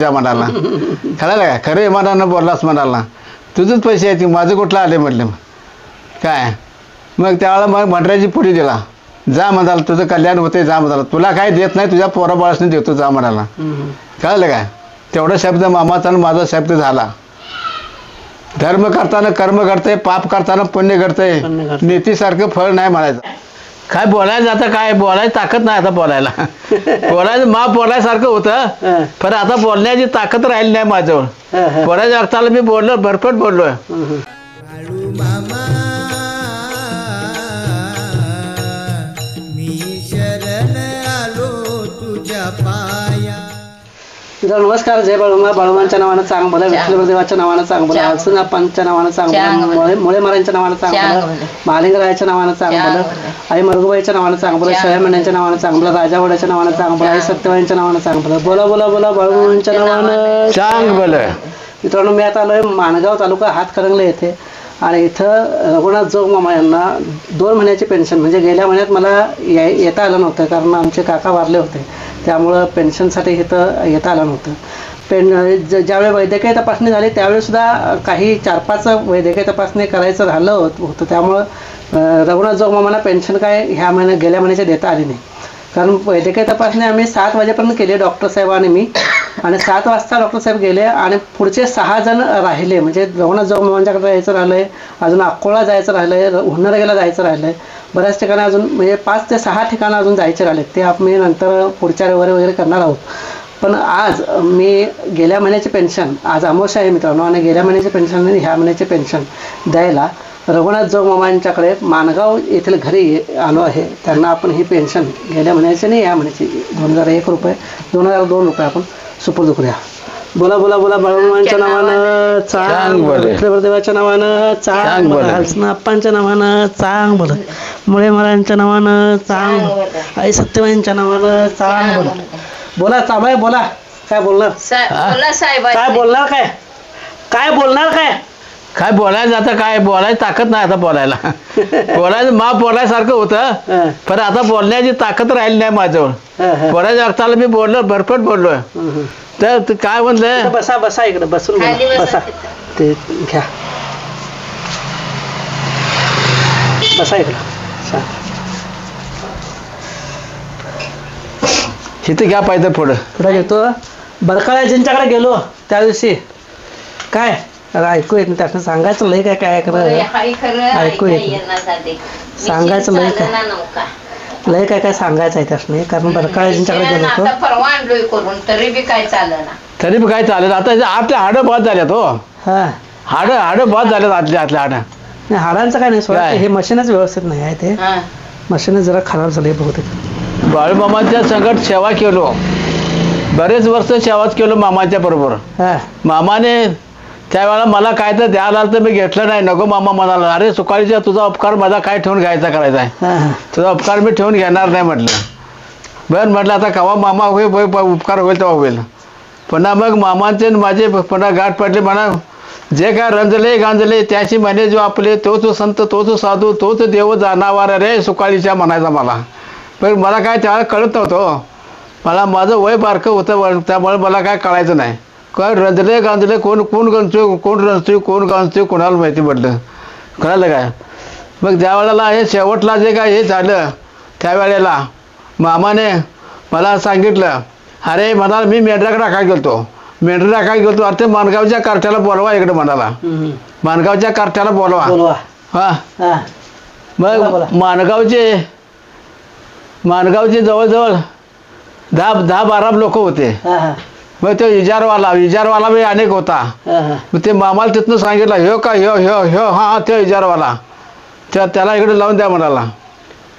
म्हणाला कळालं काय खरं इमानानं बोललास म्हणाला तुझंच पैसे आहेत माझं कुठलं आले म्हटलं काय मग त्यावेळेला मग भंडऱ्याची पुढी दिला जा म्हणाला तुझं कल्याण होते जा म्हणाला तुला काय देत नाही तुझ्या पोराबाळासने देतो जा म्हणाला कळलं काय तेवढा शब्द मामाचा आणि माझा शब्द झाला धर्म करताना कर्म करते पाप करताना पुण्य करते नीतीसारखं फळ नाही म्हणायचं काय बोलायचं आता काय बोलायची ताकद नाही आता बोलायला बोलायचं माप बोलायसारखं होतं पण आता बोलण्याची ताकद राहिली नाही माझ्यावर बोलायच्या अर्थाला मी बोललो भरपूर बोललोय नमस्कार जय बाळूमा बाळूमांच्या नावानं चांग बोला विठ्ठलदेवाच्या नावानं चांग बोला हरसनाप्पांच्या नावानं चांग बोला मुळे महाराजांच्या नावानं चांग बोला महालिंगरायाच्या नावानं चांग बोला आई मरगुबाईच्या नावानं चांग बोला शेळ्यामेंढ्यांच्या नावानं चांग बोला राजावड्याच्या नावानं चांग बोला आई सत्यवाईंच्या नावानं चांग बोला बोला बोला बोला बाळूमांच्या नावानं चांग बोला. मित्रांनो मी आता आलोय माणगाव तालुका हातकणंगले येथे आणि इथं रघुनाथ जोग मामा यांना 2 महिन्याची पेन्शन म्हणजे गेल्या महिन्यात मला येता आलं नव्हतं कारण आमचे काका वारले होते त्यामुळं पेन्शनसाठी इथं येता आलं नव्हतं ज्यावेळी वैद्यकीय तपासणी झाली त्यावेळीसुद्धा काही 4-5 वैद्यकीय तपासणी करायचं झालं होतं त्यामुळं रघुनाथ जोग मामांना पेन्शन काय गेल्या महिन्याच्या देता आली नाही कारण वैद्यकीय तपासणी आम्ही 7 वाजेपर्यंत केली डॉक्टर साहेब आणि मी आणि 7 वाजता डॉक्टर साहेब गेले आणि पुढचे 6 जण राहिले म्हणजे रघुनाथ जोग मामांच्याकडे जायचं राहिलं आहे अजून अकोला जायचं राहिलं आहे हुन्नरगेला जायचं राहिलं आहे बऱ्याच ठिकाणी अजून म्हणजे 5 ते 6 ठिकाणं अजून जायचे राहिले ते आम्ही नंतर पुढच्या रविवारी वगैरे करणार आहोत पण आज मी गेल्या महिन्याची पेन्शन आज अमावस्या आहे मित्रांनो आणि गेल्या महिन्याची पेन्शन आणि ह्या महिन्याची पेन्शन द्यायला रघुनाथ जोग मामांच्याकडे माणगाव येथील घरी आलो आहे त्यांना आपण ही पेन्शन गेल्या महिन्याची आणि या महिन्याची 2001 रुपये 2002 रुपये आपण सुपूर्द करूया बोला बोला बोला बाळूमामांच्या नावानं चांग बोला विठ्ठलदेवाच्या नावानं चांग बोला हरसनाप्पांच्या नावानं चांग बोला मुळे महाराजांच्या नावानं चांग बोला आई सत्यवाईंच्या नावानं चांग बोला बोला चाबाय बोला काय बोलणार काय बोलणार काय बोलणार काय बोलायचं आता काय बोलायची ताकद नाही आता बोलायला बोलायचं माप बोलायसारखं होतं पण आता बोलण्याची ताकद राहिली नाही माझ्यावर बोलायच्या अर्थाला मी बोललो भरपूर बोललोय तर काय म्हणलं बसा बसा इकडे बसून बसा ते घ्या बसा इकडं इथं घ्या पाहिजे पुढं घेतो बरकाळ्याजींच्याकडे गेलो त्या दिवशी काय ऐकू येत नाही त्यातनं सांगायचं लय काय काय ऐकू येत सांगायचं लय काय सांगायचं आहे त्यातनं कारण बरकाळ्याजींच्याकडे गेलो होतो तरी बी काय चालेल आता आपल्या हाडं बाद झाल्यात हो हाडं बाद झाल्यात आतल्या हाडं हाडांचं काय नाही सोडा हे मशीनच व्यवस्थित नाही आहे ते मशीनच जरा खराब झाले बहुतेक बाळूमामाच्या संकट सेवा केलो बरेच वर्ष सेवाच केलो मामाच्या बरोबर मामाने त्यावेळेला मला काय तर द्यायला आलं तर मी घेतलं नाही नको मामा म्हणाला अरे सुकाळीच्या तुझा उपकार माझा काय ठेवून घ्यायचा करायचा आहे तुझा उपकार मी ठेवून घेणार नाही म्हटलं बरं म्हटलं आता केव्हा मामा होईल उपकार होईल तेव्हा होईल पुन्हा मग मामांचे माझे पुन्हा गाठ पडले म्हणा जे काय रंजले गांजले त्याची म्हणे जो आपले तोच संत तोच साधू तोच देव जाणावार रे सुकाळीच्या म्हणायचा मला पण मला काय त्यावेळेला कळत नव्हतं मला माझं वय बारकं होतं त्यामुळे मला काय कळायचं नाही काय रंजले गांजले कोण गंजतोय कोण रंजतोय कोण गांजतोय कोणाला माहिती म्हटलं कळालं काय मग ज्या वेळेला हे शेवटला जे काय हे झालं त्यावेळेला मामाने मला सांगितलं अरे म्हणाला मी मेंढराकडे राखायला गेलतो मेंढरा राखायला गेलतो अरे ते माणगावच्या कार्ट्याला बोलवा इकडे म्हणाला माणगावच्या कार्ट्याला बोलवा हां मग माणगावचे जवळजवळ 10-12 लोक होते मग तो इजारवाला बी अनेक होता मग ते मामाला तिथनं सांगितलं ह्यो का ह्यो हा तो इजारवाला त्याला इकडे लावून द्या म्हणाला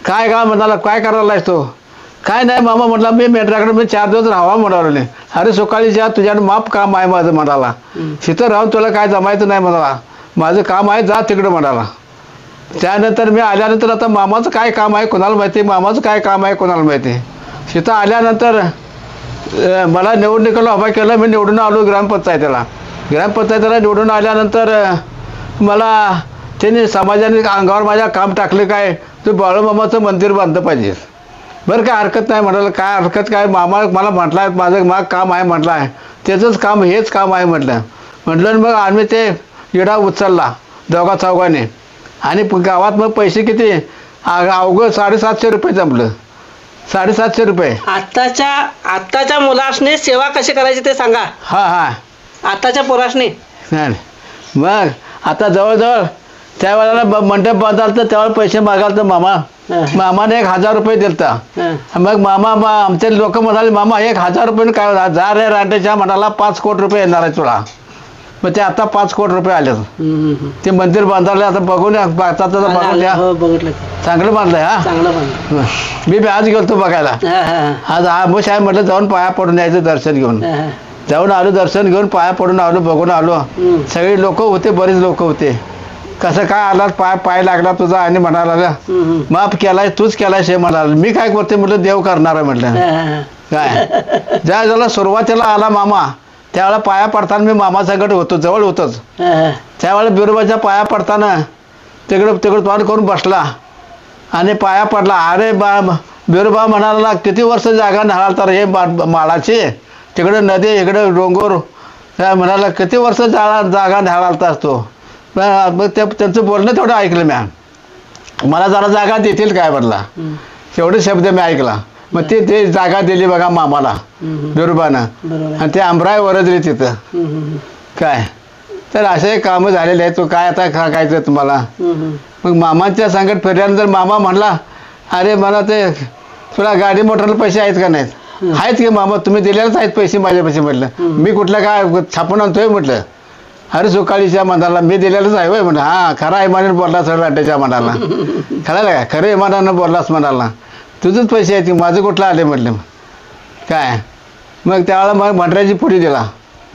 काय म्हणाला काय करायला तो काय नाही मामा म्हटला मी मेंढराकडे मी 4 दिवस राहावा म्हणाले अरे सुकाळीच्या तुझ्याकडे माप काम आहे माझं म्हणाला तिथं राहून तुला काय जमायचं नाही म्हणाला माझं काम आहे जा तिकडं म्हणाला त्यानंतर मी आल्यानंतर आता मामाचं काय काम आहे कोणाला माहिती मामाचं काय काम आहे कोणाला माहिती तिथं आल्यानंतर मला निवडणुकीला उभा केलं मी निवडून आलो ग्रामपंचायतीला निवडून आल्यानंतर मला त्यांनी समाजाने अंगावर माझ्या काम टाकले काय तू बाळूमामाचं मंदिर बांधलं पाहिजे बरं काय हरकत नाही म्हणाल काय हरकत काय मामा मला म्हटलं आहे माझं काम आहे म्हटलं आहे त्याचंच काम हेच काम आहे म्हटलं मग आम्ही ते विडा उचलला दोघा चौघाने आणि गावात मग पैसे किती अवघं 750 रुपये जमलं. 750 रुपये. आत्ताच्या मुलासने सेवा कशी करायची ते सांगा. आत्ताच्या पोरासने. मग आता जवळजवळ त्यावेळेला मंडप बांधाल तर त्यावेळेला पैसे मागाल तर मामाने 1000 रुपये दिलता. मग मामा आमचे लोक म्हणाले मामा 1000 रुपये काय जा रे रांडेच्या म्हणाला 5 कोटी रुपये येणार आहे तुला. मग ते आता 5 कोटी रुपये आले. ते मंदिर बांधायला आता बघून बघितलं चांगलं बांधलंय. चांगलं बांधलं. मी आज गेलतो बघायला. आज आंबोश आहे म्हटलं जाऊन पाया पडून यायचं दर्शन घेऊन. जाऊन आलो दर्शन घेऊन पाया पडून आलो बघून आलो. सगळे लोक होते बरेच लोक होते. कसं काय आला पाय लागला तुझा आणि म्हणाला माफ केलाय तूच केलाय हे म्हणाला. मी काय करते म्हटलं देव करणार आहे म्हटलं. काय ज्या झाला सुरुवातीला आला मामा त्यावेळेला पाया पडताना मी मामा संकट होतो जवळ होतोच. त्यावेळेला बिरोबाच्या पाया पडताना तिकडं तोंड करून बसला आणि पाया पडला. अरे बिरोबा म्हणाला किती वर्ष जागा न्हाळाल तर हे माळाची तिकडं नदी इकडं डोंगर म्हणाला किती वर्ष जागा न्हाळालतास तो. मग त्यांचं बोलणं तेवढं ऐकलं मला जरा जागा देतील काय म्हटला. एवढे शब्द मी ऐकला. मग ते जागा दिली बघा मामाला बिरोबानं आणि ते आंबराय वरजले तिथं. काय तर असे कामं झालेले आहेत. तो काय आता खायचं तुम्हाला. मग मामाच्या संकट फिरल्यानंतर मामा म्हणला अरे मला ते तुला गाडी मोटरला पैसे आहेत का नाहीत. आहेत की मामा तुम्ही दिलेलेच आहेत पैसे माझे पैसे म्हटलं. मी कुठलं काय छापून आणतोय म्हटलं. अरे सुकाळीच्या मनाला मी दिलेलंच आहे होय म्हटलं. खरा इमानानं बोललास लाटेच्या मनाला. खरं का खरं इमानानं बोललास म्हणाला. तुझंच पैसे आहेत माझं कुठलं आले म्हटलं. काय मग त्यावेळेला मग भंडऱ्याची पुढी दिला.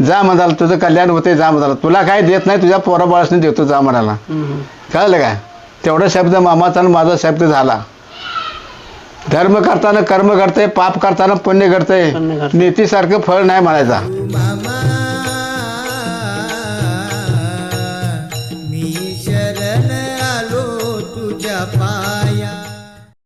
जा म्हणाला तुझं कल्याण होते जा म्हणाला. तुला काय देत नाही तुझ्या पोराबाळासने देतो जा म्हणाला. कळलं काय तेवढा शब्द मामाचा आणि माझा शब्द झाला. धर्म करताना कर्म घडतंय पाप करताना पुण्य घडतंय. नीतीसारखं फळ नाही म्हणायचा.